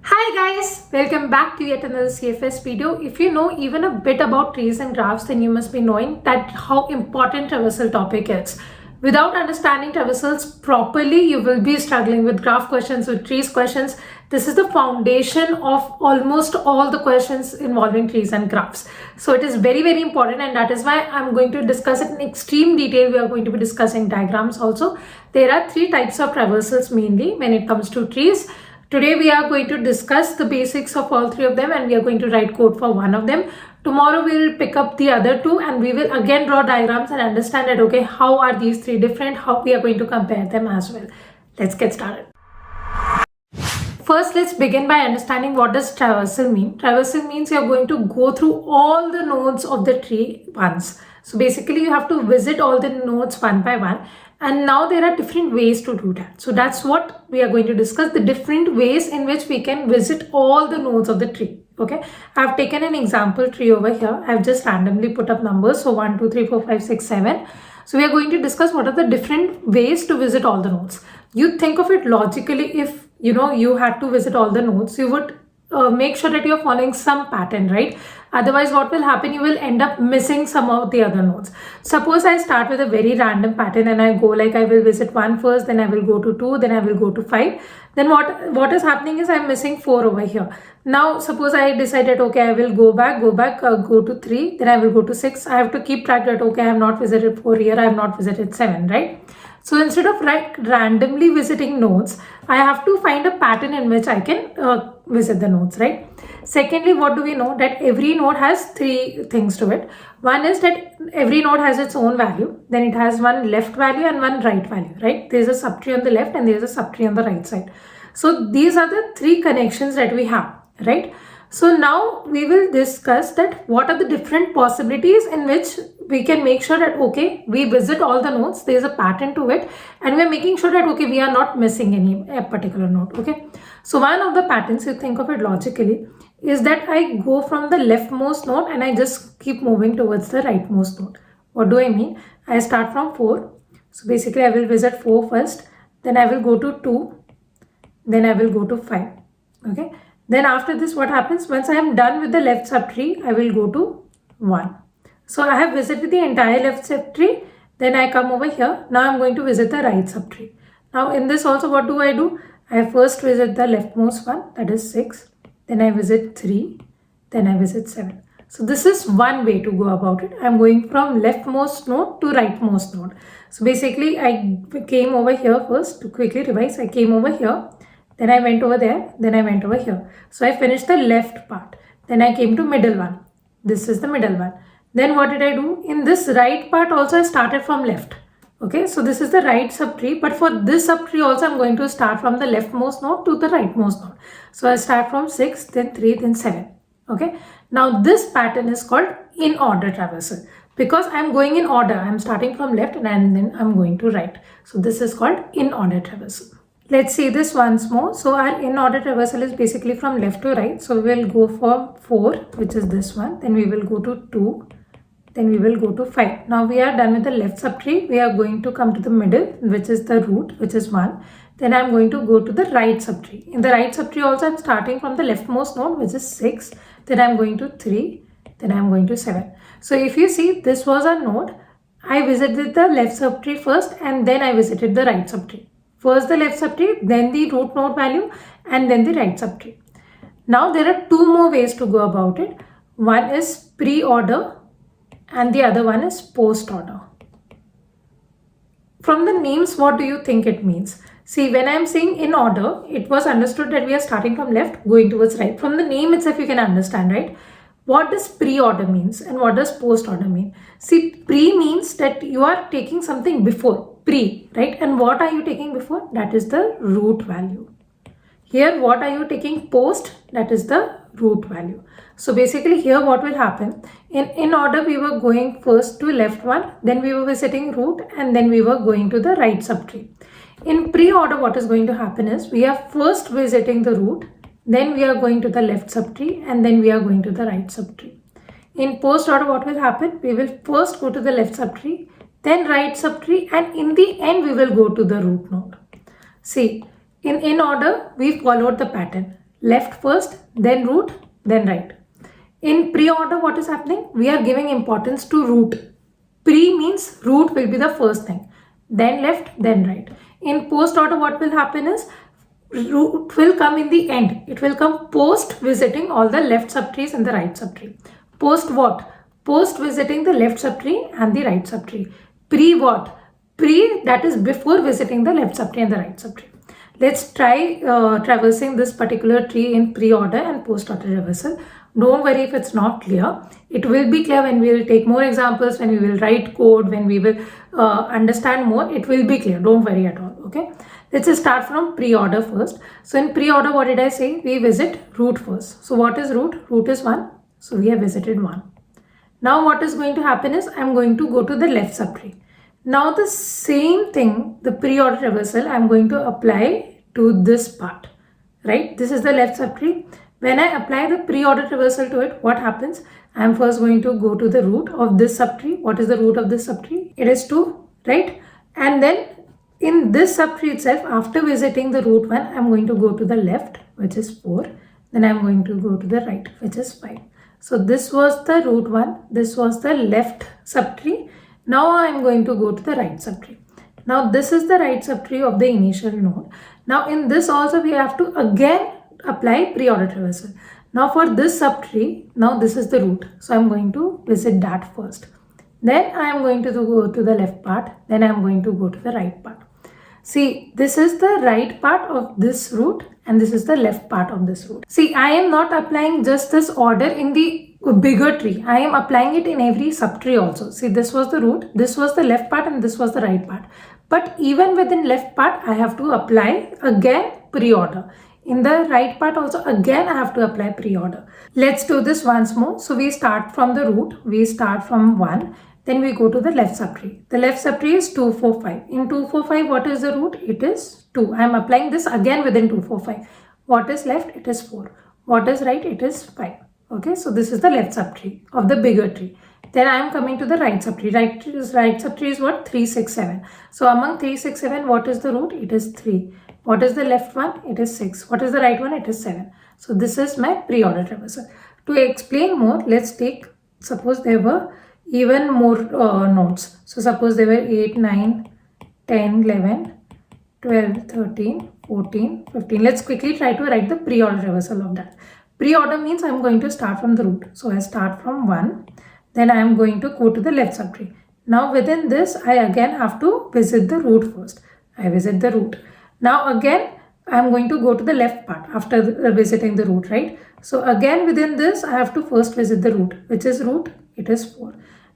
Hi guys, welcome back to yet another CFS video. If you know even a bit about trees and graphs, then you must be knowing that how important traversal topic is. Without understanding traversals properly, you will be struggling with graph questions, with trees questions. This is the foundation of almost all the questions involving trees and graphs. So it is very important, and that is why I'm going to discuss it in extreme detail. We are going to be discussing diagrams also. There are three types of traversals mainly when it comes to trees. Today we are going to discuss the basics of all three of them, and we are going to write code for one of them. Tomorrow we will pick up the other two and we will again draw diagrams and understand that okay, how are these three different, how we are going to compare them as well. Let's get started. First, let's begin by understanding what does traversal mean. Traversal means you are going to go through all the nodes of the tree once. So basically you have to visit all the nodes one by one. And now there are different ways to do that. So that's what we are going to discuss, the different ways in which we can visit all the nodes of the tree. Okay, I've taken an example tree over here. I've just randomly put up numbers. So 1, 2, 3, 4, 5, 6, 7. So we are going to discuss what are the different ways to visit all the nodes. You think of it logically. If you had to visit all the nodes, you would make sure that you're following some pattern, right? Otherwise, what will happen? You will end up missing some of the other nodes. Suppose I start with a very random pattern and I go like I will visit 1 first, then I will go to 2, then I will go to 5. Then what is happening is I'm missing 4 over here. Now, suppose I decided, okay, I will go back, go to 3, then I will go to 6. I have to keep track that, okay, I have not visited 4 here, I have not visited 7, right? So instead of randomly visiting nodes, I have to find a pattern in which I can visit the nodes, right? Secondly, what do we know? That every node has three things to it. One is that every node has its own value. Then it has one left value and one right value, right? There's a subtree on the left and there's a subtree on the right side. So these are the three connections that we have, right? So now we will discuss that what are the different possibilities in which we can make sure that okay, we visit all the nodes, there is a pattern to it, and we are making sure that okay, we are not missing any particular node. Okay, so one of the patterns, you think of it logically, is that I go from the leftmost node and I just keep moving towards the rightmost node. What do I mean? I start from 4. So basically I will visit 4 first, then I will go to 2, then I will go to 5. Okay, then after this what happens? Once I am done with the left subtree, I will go to 1. So I have visited the entire left subtree, then I come over here. Now I am going to visit the right subtree. Now in this also what do? I first visit the leftmost one, that is 6. Then I visit 3. Then I visit 7. So this is one way to go about it. I'm going from leftmost node to rightmost node. So basically I came over here first. To quickly revise, I came over here. Then I went over there. Then I went over here. So I finished the left part. Then I came to middle one. This is the middle one. Then what did I do? In this right part also I started from left. Okay, so this is the right subtree, but for this subtree also I'm going to start from the leftmost node to the rightmost node. So I start from 6, then 3, then 7. Okay, now this pattern is called in-order traversal because I'm going in order. I'm starting from left and then I'm going to right. So this is called in-order traversal. Let's see this once more. So our in-order traversal is basically from left to right. So we will go for 4, which is this one. Then we will go to 2. Then we will go to 5. Now we are done with the left subtree. We are going to come to the middle, which is the root, which is 1. Then I am going to go to the right subtree. In the right subtree also I am starting from the leftmost node, which is 6. Then I am going to 3. Then I am going to 7. So if you see, this was a node. I visited the left subtree first and then I visited the right subtree. First the left subtree, then the root node value, and then the right subtree. Now there are two more ways to go about it. One is pre-order and the other one is post-order. From the names, what do you think it means? See, when I am saying in order, it was understood that we are starting from left, going towards right. From the name itself, you can understand, right? What does pre-order means and what does post-order mean? See, pre means that you are taking something before, pre, right? And what are you taking before? That is the root value. Here, what are you taking post? That is the root value. So basically here what will happen, in order we were going first to left one, then we were visiting root and then we were going to the right subtree. In pre-order what is going to happen is we are first visiting the root, then we are going to the left subtree and then we are going to the right subtree. In post-order what will happen, we will first go to the left subtree, then right subtree, and in the end we will go to the root node. See, in order we followed the pattern. Left first, then root, then right. In pre-order, what is happening? We are giving importance to root. Pre means root will be the first thing, then left, then right. In post-order, what will happen is root will come in the end. It will come post visiting all the left subtrees and the right subtree. Post what? Post visiting the left subtree and the right subtree. Pre what? Pre, that is before visiting the left subtree and the right subtree. Let's try traversing this particular tree in pre-order and post-order traversal. Don't worry if it's not clear. It will be clear when we will take more examples, when we will write code, when we will understand more. It will be clear. Don't worry at all. Okay. Let's just start from pre-order first. So in pre-order, what did I say? We visit root first. So what is root? Root is 1. So we have visited 1. Now what is going to happen is I'm going to go to the left subtree. Now the same thing, the pre-order traversal, I'm going to apply to this part, right? This is the left subtree. When I apply the pre-order traversal to it, what happens? I'm first going to go to the root of this subtree. What is the root of this subtree? It is 2, right? And then in this subtree itself, after visiting the root 1, I'm going to go to the left, which is 4. Then I'm going to go to the right, which is 5. So this was the root 1. This was the left subtree. Now I'm going to go to the right subtree. Now this is the right subtree of the initial node. Now in this also we have to again apply pre-order traversal. Now for this subtree, now this is the root. So I'm going to visit that first. Then I am going to go to the left part. Then I am going to go to the right part. See, this is the right part of this root and this is the left part of this root. See, I am not applying just this order in the bigger tree. I am applying it in every subtree also. See, this was the root, this was the left part and this was the right part. But even within left part, I have to apply again pre-order. In the right part also, again I have to apply pre-order. Let's do this once more. So we start from the root, we start from 1. Then we go to the left subtree. The left subtree is 2, 4, 5. In 2, 4, 5, what is the root? It is 2. I am applying this again within 2, 4, 5. What is left? It is 4. What is right? It is 5. Okay, so this is the left subtree of the bigger tree. Then I am coming to the right subtree. Right subtree is what? 3, 6, 7. So among 3, 6, 7, what is the root? It is 3. What is the left one? It is 6. What is the right one? It is 7. So this is my pre-order traversal. To explain more, let's take, suppose there were even more nodes. So suppose there were 8, 9, 10, 11, 12, 13, 14, 15. Let's quickly try to write the pre-order traversal of that. Pre-order means I'm going to start from the root. So I start from 1. Then I am going to go to the left subtree. Now within this, I again have to visit the root first. I visit the root. Now again, I am going to go to the left part after visiting the root, right? So again within this, I have to first visit the root. Which is root? It is 4.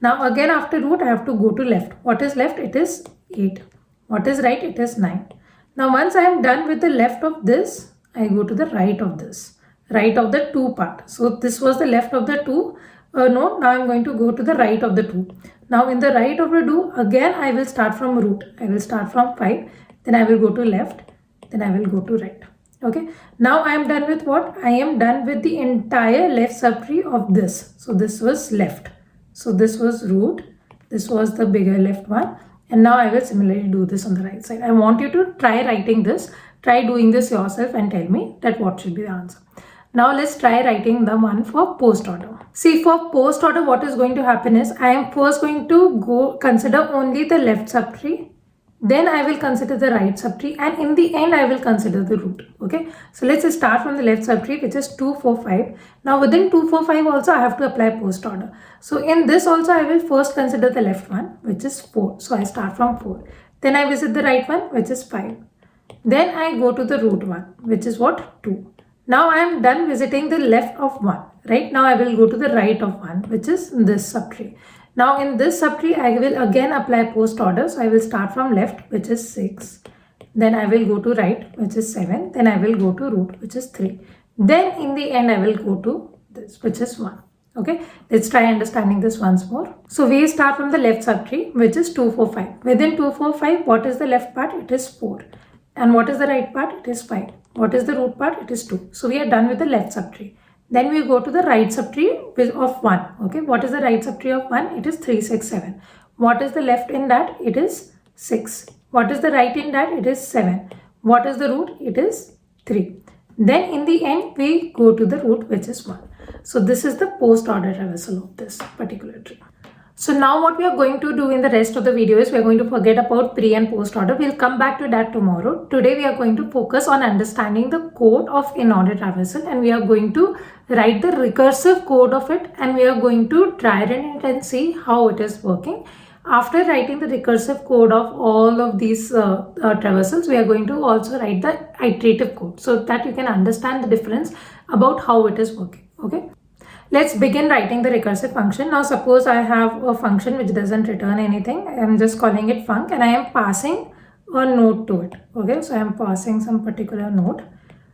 Now again after root, I have to go to left. What is left? It is 8. What is right? It is 9. Now once I am done with the left of this, I go to the right of this. Right of the 2 part. So this was the left of the 2 node. Now I am going to go to the right of the 2. Now in the right of the 2, again I will start from root. I will start from 5. Then I will go to left. Then I will go to right. Okay. Now I am done with what? I am done with the entire left subtree of this. So this was left. So this was root. This was the bigger left one. And now I will similarly do this on the right side. I want you to try writing this. Try doing this yourself and tell me that what should be the answer. Now let's try writing the one for post order. See, for post order, what is going to happen is I am first going to consider only the left subtree. Then I will consider the right subtree, and in the end I will consider the root. Okay, so let's start from the left subtree, which is 2, 4, 5. Now within 2, 4, 5 also I have to apply post order. So in this also I will first consider the left one, which is 4. So I start from 4. Then I visit the right one, which is 5. Then I go to the root one, which is what? 2. Now I am done visiting the left of 1. Right now I will go to the right of 1, which is this subtree. Now in this subtree, I will again apply post order. So I will start from left, which is 6. Then I will go to right, which is 7. Then I will go to root, which is 3. Then in the end, I will go to this, which is 1. Okay, let's try understanding this once more. So we start from the left subtree, which is 2, 4, 5. Within 2, 4, 5, what is the left part? It is 4. And what is the right part? It is 5. What is the root part? It is 2. So we are done with the left subtree. Then we go to the right subtree of 1. Okay, what is the right subtree of 1? It is 3, 6, 7. What is the left in that? It is 6. What is the right in that? It is 7. What is the root? It is 3. Then in the end, we go to the root, which is 1. So this is the post-order traversal of this particular tree. So now what we are going to do in the rest of the video is we are going to forget about pre and post order. We'll come back to that tomorrow. Today we are going to focus on understanding the code of Inorder Traversal, and we are going to write the recursive code of it, and we are going to try it and see how it is working. After writing the recursive code of all of these traversals, we are going to also write the iterative code so that you can understand the difference about how it is working. Okay. Let's begin writing the recursive function. Now suppose I have a function which doesn't return anything. I'm just calling it func, and I am passing a node to it. Okay, so I'm passing some particular node.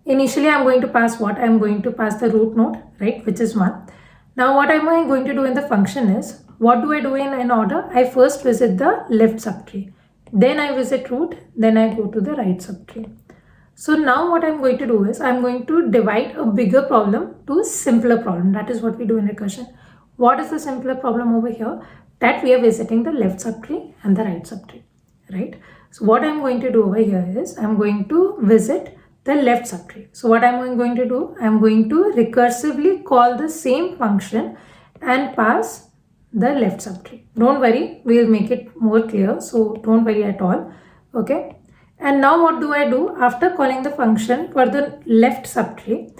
Initially I'm going to pass what? I'm going to pass the root node, right, which is 1. Now what am I going to do in the function is, what do I do in order? I first visit the left subtree, then I visit root, then I go to the right subtree. So now what I'm going to do is I'm going to divide a bigger problem to a simpler problem. That is what we do in recursion. What is the simpler problem over here? That we are visiting the left subtree and the right subtree, right? So what I'm going to do over here is I'm going to visit the left subtree. So what I'm going to do, I'm going to recursively call the same function and pass the left subtree. Don't worry, we'll make it more clear. So don't worry at all. Okay. And now what do I do? After calling the function for the left subtree,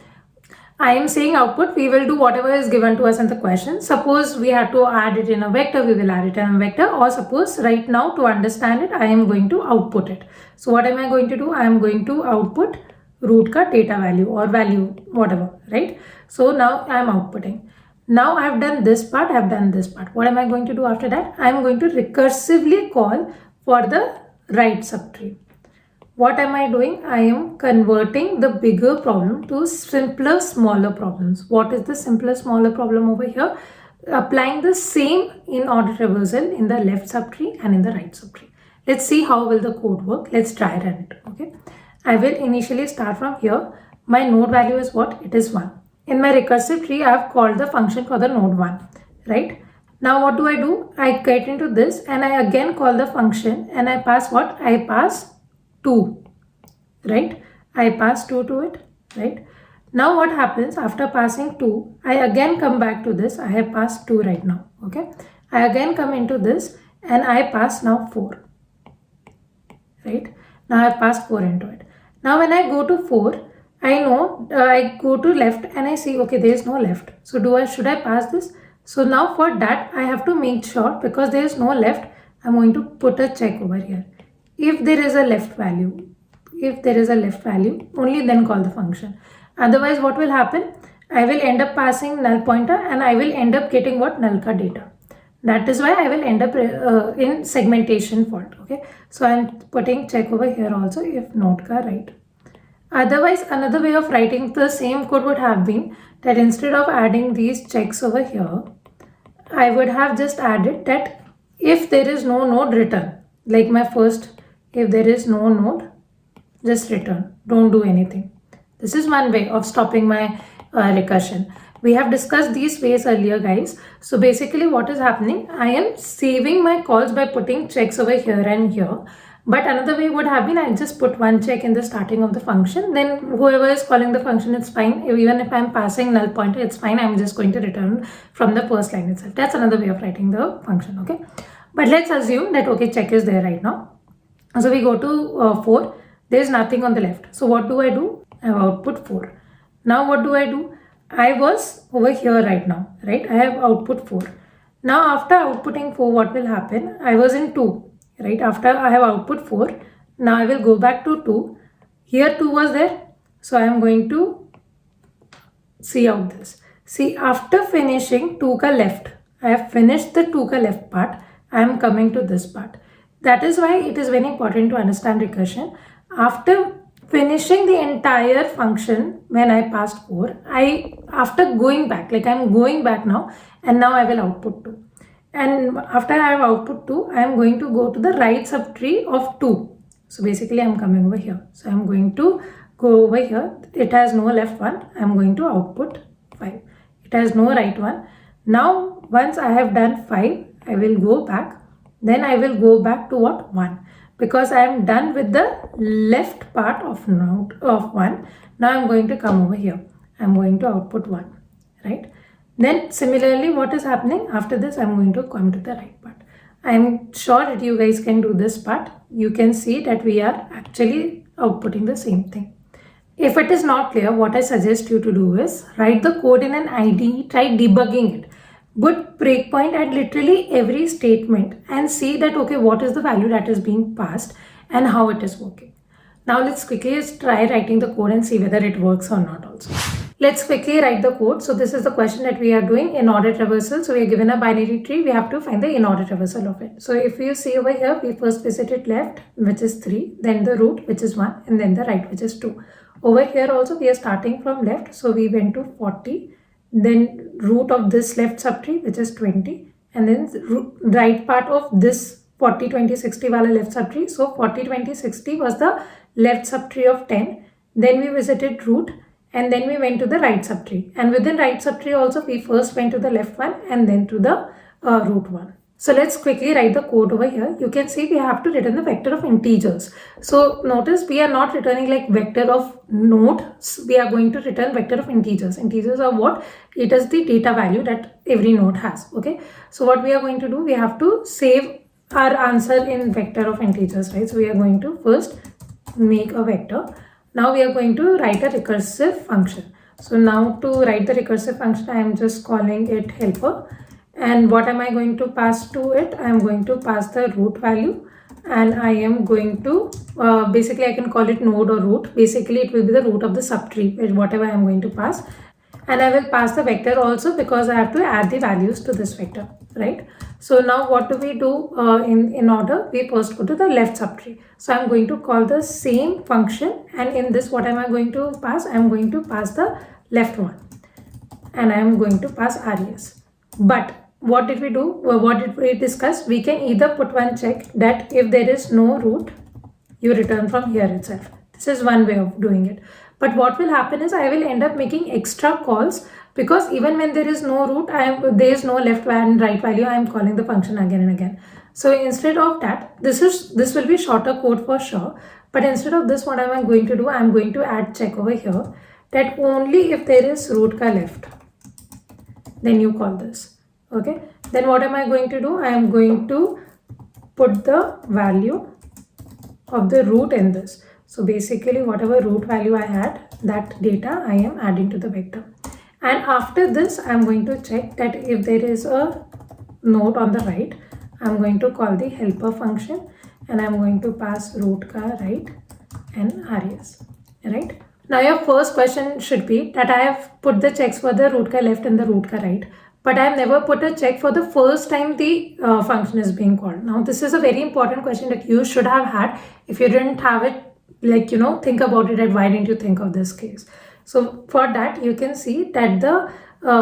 I am saying output, we will do whatever is given to us in the question. Suppose we have to add it in a vector, we will add it in a vector, or suppose right now to understand it, I am going to output it. So what am I going to do? I am going to output root ka data value or value, whatever, right? So now I am outputting. Now I have done this part, I have done this part. What am I going to do after that? I am going to recursively call for the right subtree. What am I doing? I am converting the bigger problem to simpler, smaller problems. What is the simpler, smaller problem over here? Applying the same Inorder Traversal in the left subtree and in the right subtree. Let's see how will the code work. Let's try run it. Okay. I will initially start from here. My node value is what? It is 1. In my recursive tree, I have called the function for the node 1. Right. Now what do? I get into this and I again call the function and I pass what? I pass 2, right? I pass 2 to it, right? Now what happens after passing 2, I again come back to this. I have passed 2 right now, okay? I again come into this and I pass now 4, right? Now I have passed 4 into it. Now when I go to 4, I know I go to left and I see, okay, there is no left. So should I pass this? So now for that, I have to make sure, because there is no left, I'm going to put a check over here. If there is a left value, only then call the function. Otherwise, what will happen? I will end up passing null pointer and I will end up getting what? Null ka data. That is why I will end up in segmentation fault. Okay. So I am putting check over here also if node ka right. Otherwise, another way of writing the same code would have been that instead of adding these checks over here, I would have just added that if there is no node, return. Like my first, if there is no node, just return. Don't do anything. This is one way of stopping my recursion. We have discussed these ways earlier, guys. So basically what is happening, I am saving my calls by putting checks over here and here. But another way would have been, I just put one check in the starting of the function. Then whoever is calling the function, it's fine. Even if I'm passing null pointer, it's fine. I'm just going to return from the first line itself. That's another way of writing the function, okay? But let's assume that, okay, check is there right now. So we go to 4. There is nothing on the left. So what do? I have output 4. Now what do? I was over here right now, right? I have output 4. Now after outputting 4, what will happen? I was in 2, right? After I have output 4, now I will go back to 2. Here 2 was there. So I am going to see out this. See, after finishing 2 ka left, I have finished the 2 ka left part. I am coming to this part. That is why it is very important to understand recursion. After finishing the entire function, when I passed 4, after going back, like I am going back now, and now I will output 2. And after I have output 2, I am going to go to the right subtree of 2. So basically I am coming over here. So I am going to go over here. It has no left one. I am going to output 5. It has no right one. Now once I have done 5, I will go back. Then I will go back to what? 1. because I am done with the left part of node of 1. Now I'm going to come over here. I'm going to output 1, right? Then similarly, what is happening after this? I'm going to come to the right part. I'm sure that you guys can do this part. You can see that we are actually outputting the same thing. If it is not clear, what I suggest you to do is write the code in an IDE, try debugging it. Put breakpoint at literally every statement and see that, okay, what is the value that is being passed and how it is working. Now let's quickly try writing the code and see whether it works or not also. Let's quickly write the code. So this is the question that we are doing in order traversal. So we are given a binary tree. We have to find the in-order traversal of it. So if you see over here, we first visited left, which is 3, then the root, which is 1, and then the right, which is 2. Over here also, we are starting from left. So we went to 40, then root of this left subtree, which is 20, and then right part of this 40, 20, 60 wala left subtree. So 40, 20, 60 was the left subtree of 10. Then we visited root, and then we went to the right subtree. And within right subtree also, we first went to the left one and then to the root one. So let's quickly write the code over here. You can see we have to return the vector of integers. So notice we are not returning like vector of nodes. We are going to return vector of integers. Integers are what? It is the data value that every node has. Okay. So what we are going to do, we have to save our answer in vector of integers, right? So we are going to first make a vector. Now we are going to write a recursive function. So now to write the recursive function, I am just calling it helper. And what am I going to pass to it? I am going to pass the root value, and I am going to, basically I can call it node or root. Basically it will be the root of the subtree, whatever I am going to pass. And I will pass the vector also because I have to add the values to this vector, right? So now what do we do in order? We first go to the left subtree. So I'm going to call the same function, and in this what am I going to pass? I'm going to pass the left one, and I am going to pass res. But what did we do? What did we discuss? We can either put one check that if there is no root, you return from here itself. This is one way of doing it. But what will happen is I will end up making extra calls, because even when there is no root, there is no left and right value, I am calling the function again and again. So instead of that, this will be shorter code for sure. But instead of this, what am I going to do? I am going to add check over here that only if there is root ka left, then you call this. Okay. Then what am I going to do? I am going to put the value of the root in this. So basically whatever root value I had, that data I am adding to the vector. And after this, I am going to check that if there is a node on the right, I am going to call the helper function, and I am going to pass root ka right and res, right? Now your first question should be that I have put the checks for the root ka left and the root ka right, but I have never put a check for the first time the function is being called. Now this is a very important question that you should have had. If you didn't have it, like, you know, think about it, and why didn't you think of this case? So for that, you can see that the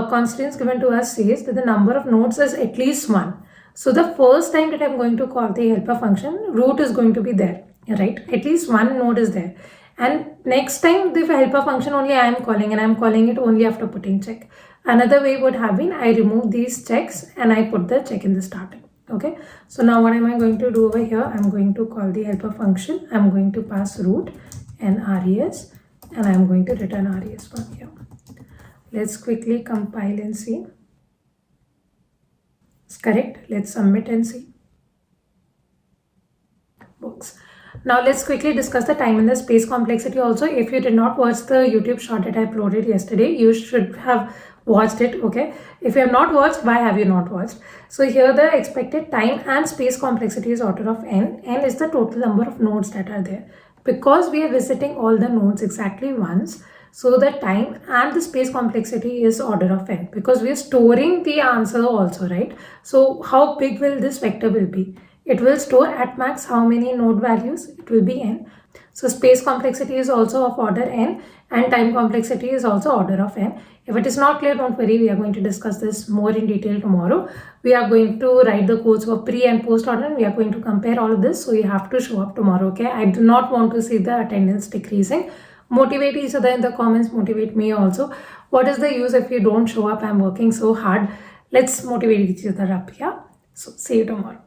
constraints given to us says that the number of nodes is at least 1. So the first time that I'm going to call the helper function, root is going to be there, right? At least one node is there. And next time the helper function only I am calling, and I am calling it only after putting check. Another way would have been I remove these checks and I put the check in the starting. Okay. So now what am I going to do over here? I'm going to call the helper function. I'm going to pass root and res, and I'm going to return res from here. Let's quickly compile and see. It's correct. Let's submit and see. Books. Now let's quickly discuss the time and the space complexity also. If you did not watch the YouTube short that I uploaded yesterday, you should have watched it. Okay. If you have not watched, why have you not watched? So here the expected time and space complexity is order of n. N is the total number of nodes that are there. Because we are visiting all the nodes exactly once, so the time and the space complexity is order of n, because we are storing the answer also, right? So how big will this vector will be? It will store at max how many node values? It will be n. So space complexity is also of order n, and time complexity is also order of n. If it is not clear, don't worry, we are going to discuss this more in detail tomorrow. We are going to write the codes for pre and post order, and we are going to compare all of this. So you have to show up tomorrow, okay? I do not want to see the attendance decreasing. Motivate each other in the comments, motivate me also. What is the use if you don't show up? I'm working so hard. Let's motivate each other up, yeah? So see you tomorrow.